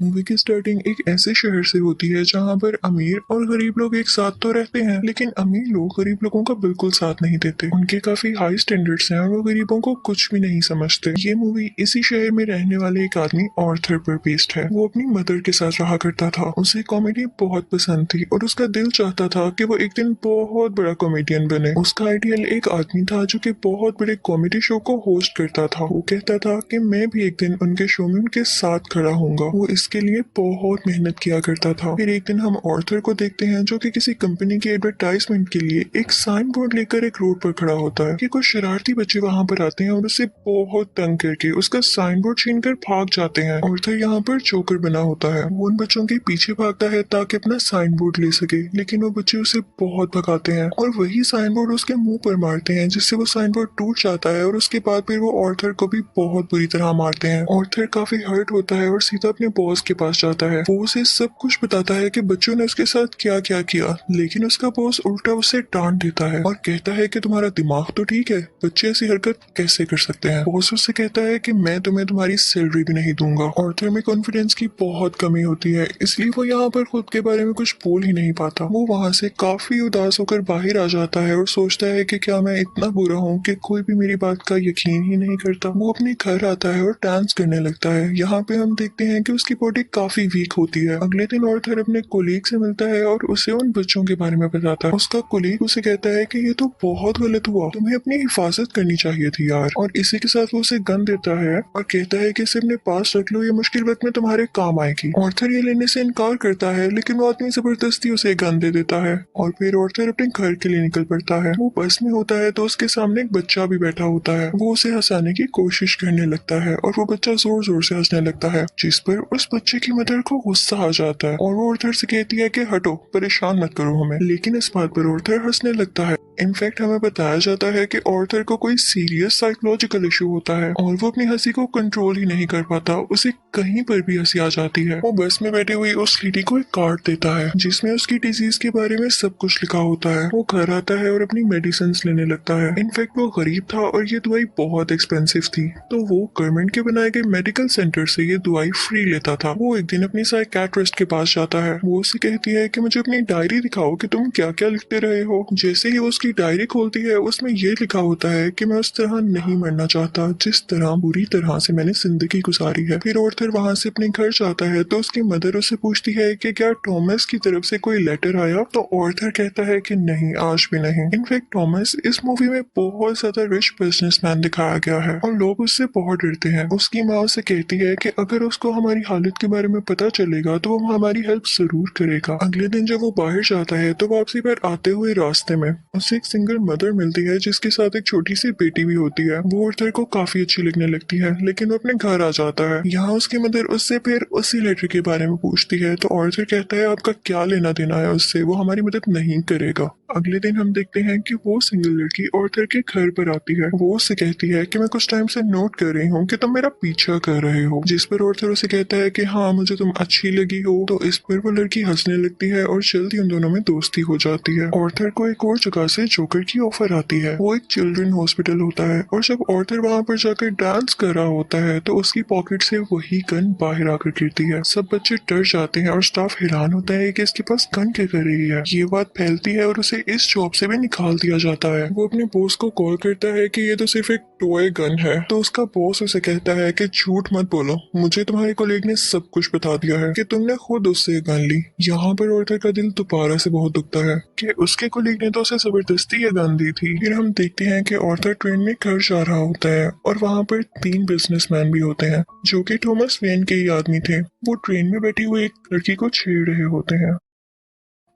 Movie की starting एक ऐसे शहर से होती है जहाँ पर अमीर और गरीब लोग एक साथ तो रहते हैं, लेकिन अमीर लोग गरीब लोगों का बिल्कुल साथ नहीं देते। उनके काफी हाई स्टैंडर्ड्स हैं और वो गरीबों को कुछ भी नहीं समझते। ये मूवी इसी शहर में रहने वाले एक आदमी ऑर्थर पर बेस्ड है। वो अपनी मदर के साथ रहा करता था। उसे कॉमेडी बहुत पसंद थी और उसका दिल चाहता था कि वो एक दिन बहुत बड़ा कॉमेडियन बने। उसका आइडियल एक आदमी था जो कि बहुत बड़े कॉमेडी शो को होस्ट करता था। वो कहता था कि मैं भी एक दिन उनके शो में उनके साथ खड़ा होऊंगा। वो इसके लिए बहुत मेहनत किया करता था। फिर एक दिन हम ऑर्थर को देखते हैं जो कि किसी कंपनी की एडवर्टाइजमेंट के लिए एक साइन बोर्ड लेकर एक रोड पर खड़ा होता है कि कुछ शरारती बच्चे वहां पर आते हैं और उसे बहुत तंग करके उसका साइन बोर्ड छीन कर भाग जाते हैं। ऑर्थर यहाँ पर जोकर बना होता है। वो उन बच्चों के पीछे भागता है ताकि अपना साइन बोर्ड ले सके, लेकिन वो बच्चे उसे बहुत भगाते हैं और वही साइन बोर्ड उसके मुंह पर मारते हैं, जिससे वो साइन बोर्ड टूट जाता है और उसके बाद फिर वो ऑर्थर को भी बहुत बुरी तरह मारते हैं। ऑर्थर काफी हर्ट होता है और सीधा अपने बॉस के पास जाता है। वो उसे सब कुछ बताता है कि बच्चों ने उसके साथ क्या क्या किया, लेकिन उसका बॉस उल्टा उसे डांट देता है और कहता है कि तुम्हारा दिमाग तो ठीक है, बच्चे ऐसी हरकत कैसे कर सकते हैं। बॉस उससे कहता है कि मैं तुम्हें तुम्हारी सैलरी भी नहीं दूंगा। ऑर्थर में कॉन्फिडेंस की बहुत कमी होती है, इसलिए वो यहाँ पर खुद के बारे में कुछ बोल ही नहीं पाता। वो वहाँ से काफी उदास होकर बाहर आ जाता है और सोचता है कि क्या मैं इतना बुरा हूँ कि कोई भी मेरी बात का यकीन ही नहीं करता। वो अपने घर आता है और डांस करने लगता है। यहाँ पे हम देखते हैं कि उसकी बॉडी काफी वीक होती है। अगले दिन ऑर्थर अपने कोलीग से मिलता है और उसे उन बच्चों के बारे में बताता है। उसका कोलीग उसे कहता है कि ये तो बहुत गलत हुआ, तुम्हें अपनी हिफाजत करनी चाहिए थी यार। और इसी के साथ वो उसे गन देता है और कहता है कि इसे अपने पास रख लो, ये मुश्किल वक्त में तुम्हारे काम आएगी। ऑर्थर ये लेने से इनकार करता है, लेकिन वो आदमी जबरदस्ती उसे गन दे देता है और फिर ऑर्थर अपने घर के लिए निकल पड़ता है। वो बस में होता है तो उसके सामने एक बच्चा भी बैठा होता है। वो उसे हंसाने की कोशिश करने लगता है और वो बच्चा जोर जोर से हंसने लगता है, जिस पर उस बच्चे की मदर को गुस्सा आ जाता है और वो ऑर्थर से कहती है कि हटो, परेशान मत करो हमें। लेकिन इस बात पर ऑर्थर हंसने लगता है। इनफैक्ट हमें बताया जाता है कि ऑर्थर को कोई सीरियस साइकोलॉजिकल इशू होता है और वो अपनी हंसी को कंट्रोल ही नहीं कर पाता। उसे कहीं पर भी हंसी आ जाती है। वो बस में बैठे हुई उस लेडी को एक कार्ड देता है जिसमें उसकी डिजीज के बारे में सब कुछ लिखा होता है। वो घर आता है और अपनी मेडिसिन लेने लगता है। इनफैक्ट वो गरीब था और ये दवाई बहुत एक्सपेंसिव थी, तो वो गवर्नमेंट के बनाए गए मेडिकल सेंटर से ये दवाई फ्री लेता था। वो एक दिन अपनी साइकियाट्रिस्ट के पास जाता है। वो उसे कहती है कि मुझे अपनी डायरी दिखाओ कि तुम क्या क्या लिखते रहे हो। जैसे ही वो उसकी डायरी खोलती है उसमें ये लिखा होता है कि मैं उस तरह नहीं मरना चाहता जिस तरह बुरी तरह से मैंने जिंदगी गुजारी है। फिर ऑर्थर वहाँ से अपने घर जाता है तो उसकी मदर उससे पूछती है कि क्या टॉमस की तरफ से कोई लेटर आया, तो ऑर्थर कहता है कि नहीं, आज भी नहीं। इनफैक्ट टॉमस इस मूवी में बहुत ज्यादा रिच बिजनेसमैन दिखाया गया है और लोग उससे बहुत डरते हैं। उसकी माँ उसे कहती है कि अगर उसको हमारी हालत के बारे में पता चलेगा तो वो हमारी हेल्प जरूर करेगा। अगले दिन जब वो बाहर जाता है तो वापसी पर आते हुए रास्ते में उसे एक सिंगल मदर मिलती है जिसके साथ एक छोटी सी बेटी भी होती है। वो ऑर्थर को काफी अच्छी लगने लगती है, लेकिन वो अपने घर आ जाता है। यहाँ उसकी मदर उससे फिर उसी लेटर के बारे में पूछती है तो ऑर्थर कहता है आपका क्या लेना देना है उससे, वो हमारी मदद नहीं करेगा। अगले दिन हम देखते हैं कि वो सिंगल लड़की ऑर्थर के घर पर आती है। वो उससे कहती है कि मैं कुछ टाइम से नोट कर रही हूँ कि तुम मेरा पीछा कर रहे हो, जिस पर ऑर्थर उसे कहता है कि हाँ, मुझे तुम अच्छी लगी हो। तो इस पर वो लड़की हंसने लगती है और जल्दी उन दोनों में दोस्ती हो जाती है। ऑर्थर को एक और जगह से जोकर की ऑफर आती है। वो एक चिल्ड्रन हॉस्पिटल होता है और जब ऑर्थर वहाँ पर जाकर डांस कर रहा होता है तो उसकी पॉकेट से वही गन बाहर आकर गिरती है। सब बच्चे डर जाते हैं और स्टाफ हैरान होता है कि इसके पास गन क्या कर रही है। ये बात फैलती है और उसे इस जॉब से भी निकाल दिया जाता है। वो अपने बॉस को कॉल करता है कि ये तो सिर्फ एक टॉय गन है, तो उसका बॉस उसे कहता है कि झूठ मत बोलो, मुझे तुम्हारे कोलीग ने सब कुछ बता दिया है कि तुमने खुद उससे गन ली। यहाँ पर ऑर्थर का दिल दोबारा से बहुत दुखता है कि उसके कोलीग ने तो उसे जबरदस्ती ये गन दी थी। फिर हम देखते हैं कि ऑर्थर ट्रेन में घर जा रहा होता है और वहाँ पर 3 बिजनेसमैन भी होते हैं जो कि थॉमस वेन के ही आदमी थे। वो ट्रेन में बैठी हुई एक लड़की को छेड़ रहे होते हैं।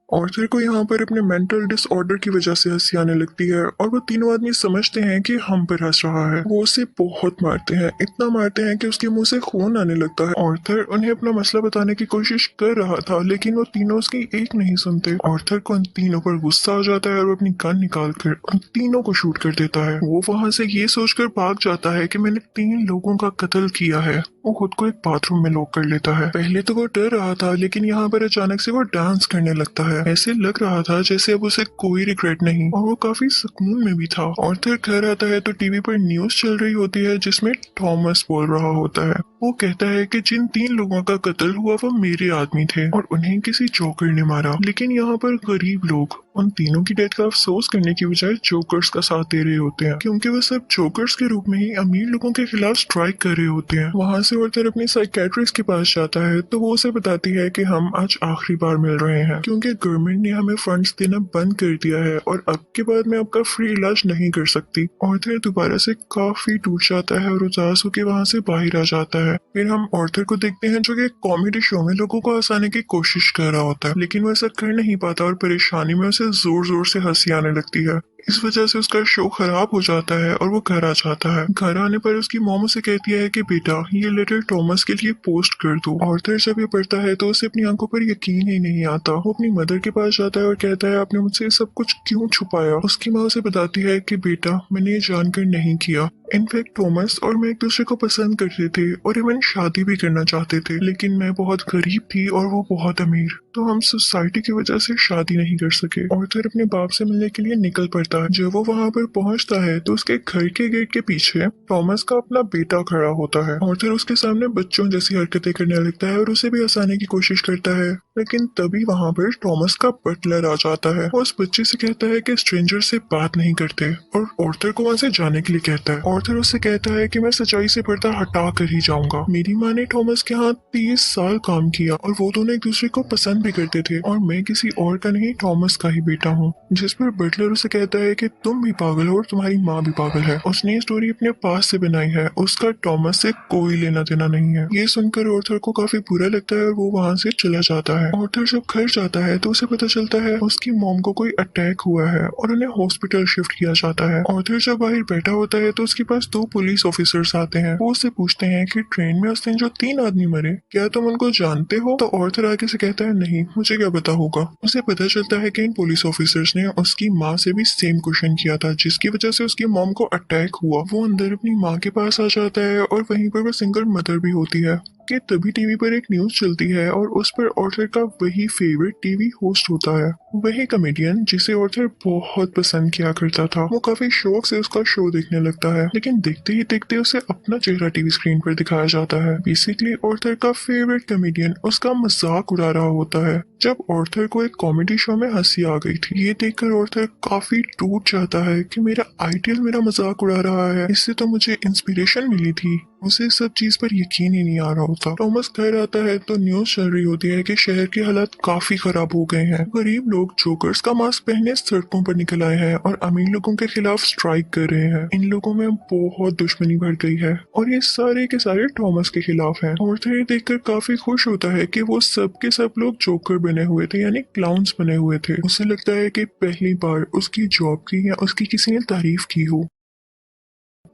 ऑर्थर को यहाँ पर अपने मेंटल डिसऑर्डर की वजह से हंसी आने लगती है और वो तीनों आदमी समझते हैं कि हम पर हंस रहा है। वो उसे बहुत मारते हैं, इतना मारते हैं कि उसके मुंह से खून आने लगता है। ऑर्थर उन्हें अपना मसला बताने की कोशिश कर रहा था, लेकिन वो तीनों उसकी एक नहीं सुनते। ऑर्थर को उन तीनों पर गुस्सा आ जाता है और वो अपनी गन निकाल कर उन तीनों को शूट कर देता है। वो वहां से ये सोचकर भाग जाता है कि मैंने 3 लोगों का कत्ल किया है। वो खुद को एक बाथरूम में लॉक कर लेता है। पहले तो वो डर रहा था, लेकिन यहाँ पर अचानक से वो डांस करने लगता है। ऐसे लग रहा था जैसे अब उसे कोई रिग्रेट नहीं और वो काफी सुकून में भी था। ऑर्थर घर आता है तो टीवी पर न्यूज चल रही होती है जिसमें थॉमस बोल रहा होता है। वो कहता है कि जिन 3 लोगों का कत्ल हुआ वो मेरे आदमी थे और उन्हें किसी जोकर ने मारा। लेकिन यहाँ पर गरीब लोग उन तीनों की डेथ का अफसोस करने की बजाय जोकर्स का साथ दे रहे होते हैं, क्योंकि वो सब जोकर्स के रूप में ही अमीर लोगों के खिलाफ स्ट्राइक कर रहे होते हैं। वहाँ से ऑर्थर अपनी साइकेट्रिस्ट के पास जाता है तो वो उसे बताती है कि हम आज आखिरी बार मिल रहे हैं, क्योंकि गवर्नमेंट ने हमें फंड्स देना बंद कर दिया है और अब के बाद मैं आपका फ्री इलाज नहीं कर सकती। ऑर्थर दोबारा से काफी टूट जाता है और उदास होकर वहाँ से बाहर आ जाता है। फिर हम ऑर्थर को देखते हैं जो कि कॉमेडी शो में लोगों को हंसाने की कोशिश कर रहा होता है, लेकिन वो ऐसा कर नहीं पाता और परेशानी में उसे जोर जोर से हंसी आने लगती है। इस वजह से उसका शो खराब हो जाता है और वो घर आ जाता है। घर आने पर उसकी मॉम उसे कहती है कि बेटा ये लेटर टॉमस के लिए पोस्ट कर दो। ऑर्थर जब ये पढ़ता है तो उसे अपनी आंखों पर यकीन ही नहीं आता। वो अपनी मदर के पास जाता है और कहता है आपने मुझसे सब कुछ क्यों छुपाया। उसकी माँ उसे बताती है कि बेटा मैंने ये जानकर नहीं किया। इनफैक्ट टॉमस और मैं एक दूसरे को पसंद करते थे और इवन शादी भी करना चाहते थे, लेकिन मैं बहुत गरीब थी और वो बहुत अमीर, तो हम सोसाइटी की वजह से शादी नहीं कर सके। ऑर्थर अपने बाप से मिलने के लिए निकल पड़ता है। जब वो वहाँ पर पहुँचता है तो उसके घर के गेट के पीछे टॉमस का अपना बेटा खड़ा होता है। ऑर्थर उसके सामने बच्चों जैसी हरकतें करने लगता है और उसे भी हंसाने की कोशिश करता है, लेकिन तभी वहाँ पर टॉमस का बटलर आ जाता है। वो उस बच्चे से कहता है कि स्ट्रेंजर से बात नहीं करते और ऑर्थर को वहाँ से जाने के लिए कहता है। ऑर्थर उससे कहता है कि मैं सच्चाई से पर्दा हटा कर ही जाऊंगा। मेरी माँ ने टॉमस के यहाँ 30 साल काम किया और वो दोनों एक दूसरे को पसंद भी करते थे और मैं किसी और का नहीं टॉमस का ही बेटा हूँ। जिस पर बटलर उसे कहता है कि तुम भी पागल हो और तुम्हारी माँ भी पागल है। उसने ये स्टोरी अपने पास से बनाई है, उसका टॉमस से कोई लेना देना नहीं है। ये सुनकर ऑर्थर को काफी बुरा लगता है और वो वहाँ से चला जाता है। ऑर्थर जब घर जाता है तो उसे पता चलता है उसकी मॉम को कोई अटैक हुआ है और उन्हें हॉस्पिटल शिफ्ट किया जाता है। ऑर्थर जब बाहर बैठा होता है तो उसके पास 2 पुलिस ऑफिसर्स आते हैं। वो उससे पूछते हैं कि ट्रेन में उस दिन जो 3 आदमी मरे क्या तुम उनको जानते हो। तो ऑर्थर आगे से कहता है नहीं, मुझे क्या पता होगा। उसे पता चलता है कि इन पुलिस ऑफिसर्स ने उसकी माँ से भी सेम क्वेश्चन किया था, जिसकी वजह से उसकी मॉम को अटैक हुआ। वो अंदर अपनी माँ के पास आ जाता है और वहीं पर वो सिंगल मदर भी होती है कि तभी टीवी पर एक न्यूज चलती है और उस पर ऑर्थर का वही फेवरेट टीवी होस्ट होता है, वही कॉमेडियन जिसे ऑर्थर बहुत पसंद किया करता था। वो काफी शौक से उसका शो देखने लगता है, लेकिन देखते ही देखते उसे अपना चेहरा टीवी स्क्रीन पर दिखाया जाता है। बेसिकली ऑर्थर का फेवरेट कॉमेडियन उसका मजाक उड़ा रहा होता है। जब ऑर्थर को एक कॉमेडी शो में हंसी आ गई थी, ये देखकर ऑर्थर काफी टूट जाता है कि मेरा आइडियल मेरा मजाक उड़ा रहा है, इससे तो मुझे इंस्पिरेशन मिली थी। उसे सब चीज पर यकीन ही नहीं आ रहा होता। टॉमस घर आता है तो न्यूज चल रही होती है कि शहर के हालात काफी खराब हो गए हैं। गरीब लोग जोकर्स का मास्क पहने सड़कों पर निकल आए हैं और अमीर लोगों के खिलाफ स्ट्राइक कर रहे हैं। इन लोगों में बहुत दुश्मनी बढ़ गई है और ये सारे के सारे टॉमस के खिलाफ हैं। ऑर्थर ये देखकर काफी खुश होता है कि वो सब के सब लोग जोकर बने हुए थे, यानी क्लाउन्स बने हुए थे। उसे लगता है कि पहली बार उसकी जॉब की या उसकी किसी ने तारीफ की हो।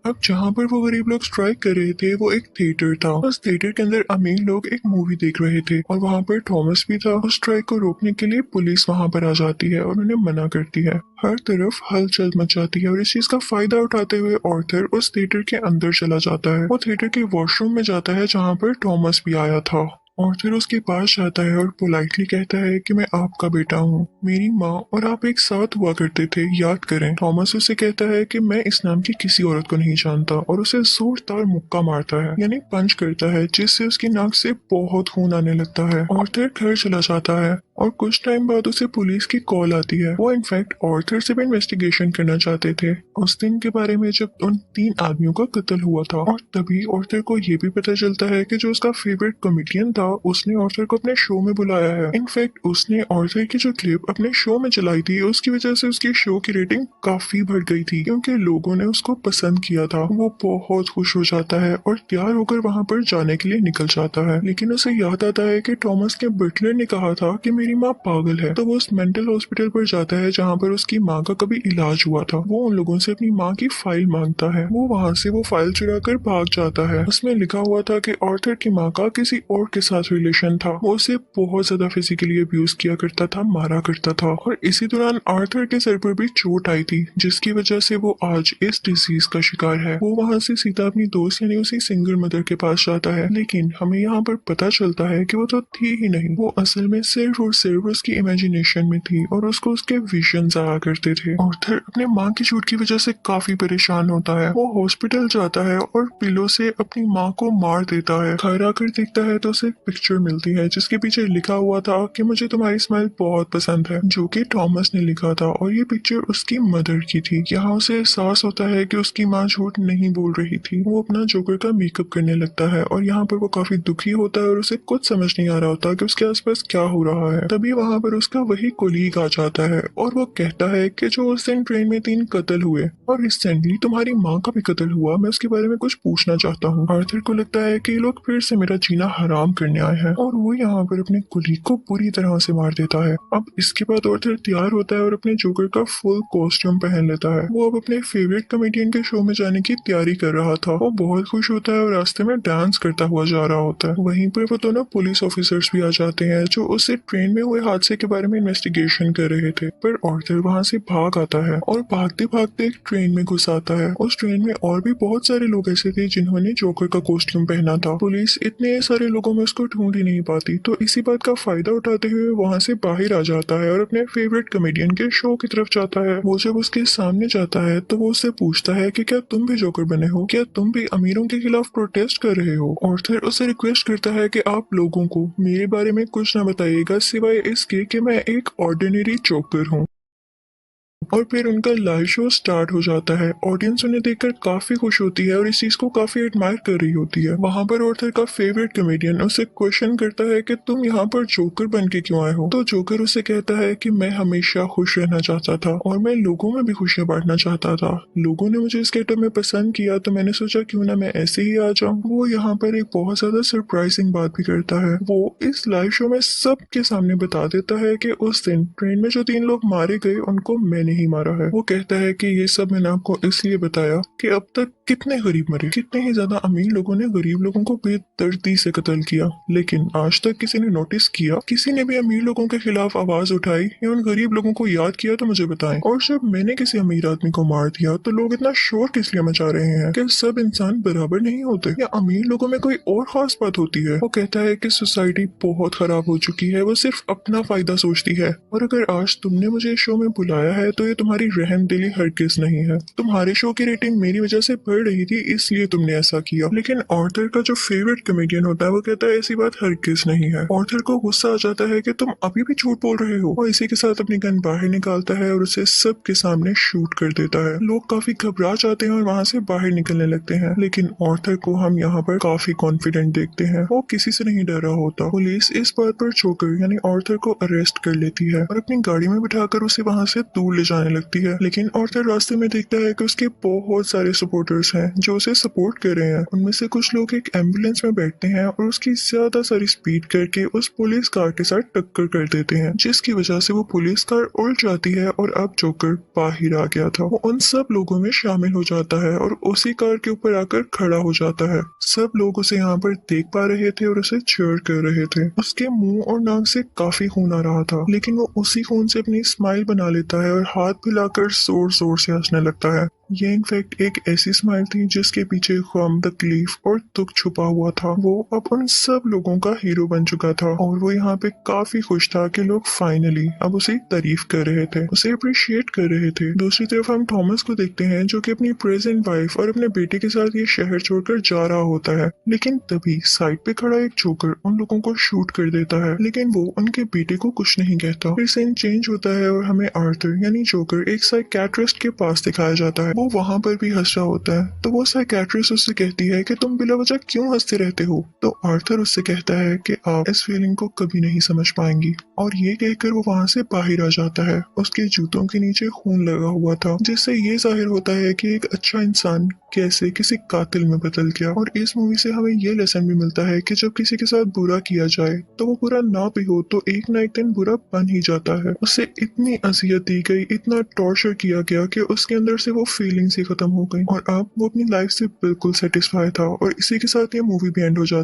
अब जहाँ पर वो गरीब लोग स्ट्राइक कर रहे थे वो एक थिएटर था। उस थिएटर के अंदर अमीर लोग एक मूवी देख रहे थे और वहाँ पर थॉमस भी था। उस स्ट्राइक को रोकने के लिए पुलिस वहाँ पर आ जाती है और उन्हें मना करती है। हर तरफ हलचल मच जाती है और इस चीज का फायदा उठाते हुए ऑर्थर उस थिएटर के अंदर चला जाता है। वो थिएटर के वॉशरूम में जाता है जहाँ पर थॉमस भी आया था। ऑर्थर उसके पास जाता है और पोलाइटली कहता है कि मैं आपका बेटा हूँ, मेरी माँ और आप एक साथ हुआ करते थे, याद करें। थॉमस उसे कहता है कि मैं इस नाम की किसी औरत को नहीं जानता और उसे जोरदार मुक्का मारता है, यानी पंच करता है, जिससे उसकी नाक से बहुत खून आने लगता है। ऑर्थर घर चला जाता है और कुछ टाइम बाद उसे पुलिस की कॉल आती है। वो इनफैक्ट ऑर्थर से भी इन्वेस्टिगेशन करना चाहते थे उस दिन के बारे में जब उन 3 आदमियों का कत्ल हुआ था। और तभी ऑर्थर को ये भी पता चलता है कि जो उसका फेवरेट कॉमेडियन था उसने ऑर्थर को अपने शो में बुलाया है। इनफैक्ट उसने ऑर्थर की जो क्लिप अपने शो में चलाई थी उसकी वजह से उसकी शो की रेटिंग काफी बढ़ गई थी, क्योंकि लोगों ने उसको पसंद किया था। वो बहुत खुश हो जाता है और तैयार होकर वहाँ पर जाने के लिए निकल जाता है, लेकिन उसे याद आता है कि थॉमस के बटलर ने कहा था कि मेरी माँ पागल है। तो वो उस मेंटल हॉस्पिटल पर जाता है जहाँ पर उसकी माँ का कभी इलाज हुआ था। वो उन लोगों से अपनी माँ की फाइल मांगता है। वो वहाँ से वो फाइल चुरा कर भाग जाता है। उसमें लिखा हुआ था कि ऑर्थर की माँ का किसी और के साथ रिलेशन था। वो उसे बहुत ज्यादा फिजिकली अब्यूज किया करता था, मारा करता था। और इसी दौरान आर्थर के सर पर भी चोट आई थी, जिसकी वजह से वो आज इस डिजीज का शिकार है। वो वहाँ से सीधा अपनी दोस्त यानी उसी सिंगल मदर के पास जाता है, लेकिन हमें यहाँ पर पता चलता है कि वो तो थी ही नहीं। वो असल में सिर्फ और सिर्फ उसकी इमेजिनेशन में थी और उसको उसके विजन्स आया करते थे। आर्थर अपने माँ की चोट की वजह से काफी परेशान होता है। वो हॉस्पिटल जाता है और पिलो से अपनी माँ को मार देता है। घर आकर देखता है तो उसे एक पिक्चर मिलती है जिसके पीछे लिखा हुआ था कि मुझे तुम्हारी स्माइल बहुत पसंद है, जो कि थॉमस ने लिखा था और ये पिक्चर उसकी मदर की थी। यहाँ उसे एहसास होता है कि उसकी माँ झूठ नहीं बोल रही थी। वो अपना जोकर का मेकअप करने लगता है और यहाँ पर वो काफी दुखी होता है और उसे कुछ समझ नहीं आ रहा होता कि उसके आसपास क्या हो रहा है। तभी वहाँ पर उसका वही कोलीग आ जाता है और वो कहता है कि जो उस दिन ट्रेन में 3 कत्ल हुए और रिसेंटली तुम्हारी माँ का भी कत्ल हुआ, मैं उसके बारे में कुछ पूछना चाहता हूँ। आर्थर को लगता है कि ये लोग फिर से मेरा जीना हराम करने आए हैं और वो यहाँ पर अपने कोलीग को बुरी तरह से मार देता है। अब इसके बाद आर्थर तैयार होता है और अपने जोकर का फुल कॉस्ट्यूम पहन लेता है। वो अब अपने फेवरेट कॉमेडियन के शो में जाने की तैयारी कर रहा था। वो बहुत खुश होता है और रास्ते में डांस करता हुआ जा रहा होता है। वहीं पर वो दोनों पुलिस ऑफिसर्स भी आ जाते हैं जो उससे ट्रेन में हुए हादसे के बारे में इन्वेस्टिगेशन कर रहे थे। पर आर्थर वहाँ से भाग आता है और भागते भागते एक ट्रेन में घुस आता है। उस ट्रेन में और भी बहुत सारे लोग ऐसे थे जिन्होंने जोकर का कॉस्ट्यूम पहना था। पुलिस इतने सारे लोगों में उसको ढूंढ ही नहीं पाती, तो इसी बात का फायदा उठाते हुए वहाँ से बाहर आ जाता है और अपने फेवरेट कॉमेडियन के शो की तरफ जाता है। वो जब उसके सामने जाता है तो वो उससे पूछता है कि क्या तुम भी जोकर बने हो, क्या तुम भी अमीरों के खिलाफ प्रोटेस्ट कर रहे हो। आर्थर उससे रिक्वेस्ट करता है कि आप लोगों को मेरे बारे में कुछ ना बताइएगा सिवाय इसके कि मैं एक ऑर्डिनरी जोकर हूँ। और फिर उनका लाइव शो स्टार्ट हो जाता है। ऑडियंस उन्हें देखकर काफी खुश होती है और इस चीज को काफी एडमायर कर रही होती है। वहां पर आर्थर का फेवरेट कॉमेडियन उससे क्वेश्चन करता है कि तुम यहाँ पर जोकर बन के क्यों आए हो। तो जोकर उससे कहता है कि मैं हमेशा खुश रहना चाहता था और मैं लोगों में भी खुशियां बांटना चाहता था। लोगों ने मुझे इस गेटअप में पसंद किया तो मैंने सोचा क्यों ना मैं ऐसे ही आ जाऊं। वो यहाँ पर एक बहुत ज्यादा सरप्राइजिंग बात भी करता है। वो इस लाइव शो में सबके सामने बता देता है कि उस दिन ट्रेन में जो 3 लोग मारे गए उनको मैंने ही मारा है। वो कहता है कि ये सब मैंने आपको इसलिए बताया कि अब तक कितने गरीब मरे, कितने ही ज्यादा अमीर लोगों ने गरीब लोगों को बेदर्दी से कत्ल किया, लेकिन आज तक किसी ने नोटिस किया, किसी ने भी अमीर लोगों के खिलाफ आवाज उठाई या उन गरीब लोगों को याद किया तो मुझे बताएं। और जब मैंने किसी अमीर आदमी को मार दिया तो लोग इतना शोर किस लिए मचा रहे हैं? क्या सब इंसान बराबर नहीं होते या अमीर लोगों में कोई और खास बात होती है? वो कहता है कि सोसाइटी बहुत खराब हो चुकी है, वो सिर्फ अपना फायदा सोचती है और अगर आज तुमने मुझे इस शो में बुलाया है तो ये तुम्हारी रहमदिली हरगिज नहीं है। तुम्हारे शो की रेटिंग मेरी वजह से बढ़ रही थी इसलिए तुमने ऐसा किया। लेकिन आर्थर का जो फेवरेट कॉमेडियन होता है वो कहता है ऐसी बात हरगिज नहीं है। आर्थर को गुस्सा आ जाता है कि तुम अभी भी झूठ बोल रहे हो और इसी के साथ अपनी गन बाहर निकालता है और उसे सबके सामने शूट कर देता है। लोग काफी घबरा जाते हैं और वहाँ से बाहर निकलने लगते हैं, लेकिन आर्थर को हम यहाँ पर काफी कॉन्फिडेंट देखते हैं। वो किसी से नहीं डरा होता। पुलिस इस बात पर जोकर यानी आर्थर को अरेस्ट कर लेती है और अपनी गाड़ी में बिठाकर उसे वहाँ से दूर ले जाने लगती है। लेकिन आर्थर रास्ते में देखता है कि उसके बहुत सारे सपोर्टर्स हैं जो उसे सपोर्ट कर रहे हैं। उनमें से कुछ लोग एक एम्बुलेंस में बैठते हैं और उसकी ज्यादा सारी स्पीड करके उस पुलिस कार के साथ टक्कर कर देते हैं, जिसकी वजह से वो पुलिस कार उल्ट जाती है और अब जोकर बाहर आ गया था। वो उन सब लोगों में शामिल हो जाता है और उसी कार के ऊपर आकर खड़ा हो जाता है। सब लोग उसे यहाँ पर देख पा रहे थे और उसे चीयर कर रहे थे। उसके मुंह और नाक से काफी खून आ रहा था, लेकिन वो उसी खून से अपनी स्माइल बना लेता है और हाथ फैलाकर जोर जोर से हंसने लगता है। ये इनफैक्ट एक ऐसी स्माइल थी जिसके पीछे गम, तकलीफ और दुख छुपा हुआ था। वो अब उन सब लोगों का हीरो बन चुका था और वो यहाँ पे काफी खुश था कि लोग फाइनली अब उसे तारीफ कर रहे थे, उसे अप्रिशिएट कर रहे थे। दूसरी तरफ हम थॉमस को देखते हैं जो कि अपनी प्रेजेंट वाइफ और अपने बेटे के साथ ये शहर छोड़कर जा रहा होता है, लेकिन तभी साइड पे खड़ा एक जोकर उन लोगों को शूट कर देता है, लेकिन वो उनके बेटे को कुछ नहीं कहता। फिर सीन चेंज होता है और हमें आर्थर यानी जोकर एक साइकियाट्रिस्ट के पास दिखाया जाता है। वो वहां पर भी हंस रहा होता है, तो वो साइकियाट्रिस्ट उससे कहती है कि तुम बिला वजह क्यों हंसते रहते हो। तो आर्थर उससे कहता है कि आप इस फीलिंग को कभी नहीं समझ पाएंगी, और ये कहकर वो वहां से बाहर आ जाता है। उसके जूतों के नीचे खून लगा हुआ था, जिससे ये जाहिर होता है कि एक अच्छा इंसान कैसे किसी कातिल में बदल गया। और इस मूवी से हमें ये लेसन भी मिलता है कि जब किसी के साथ बुरा किया जाए तो वो बुरा ना भी हो तो एक ना एक दिन बुरा बन ही जाता है। उसे इतनी अजियत दी गई, इतना टॉर्चर किया गया कि उसके अंदर से वो फीलिंग्स ही खत्म हो गई और अब वो अपनी लाइफ से बिल्कुल सेटिस्फाई था। और इसी के साथ ये मूवी भी एंड हो जाती है।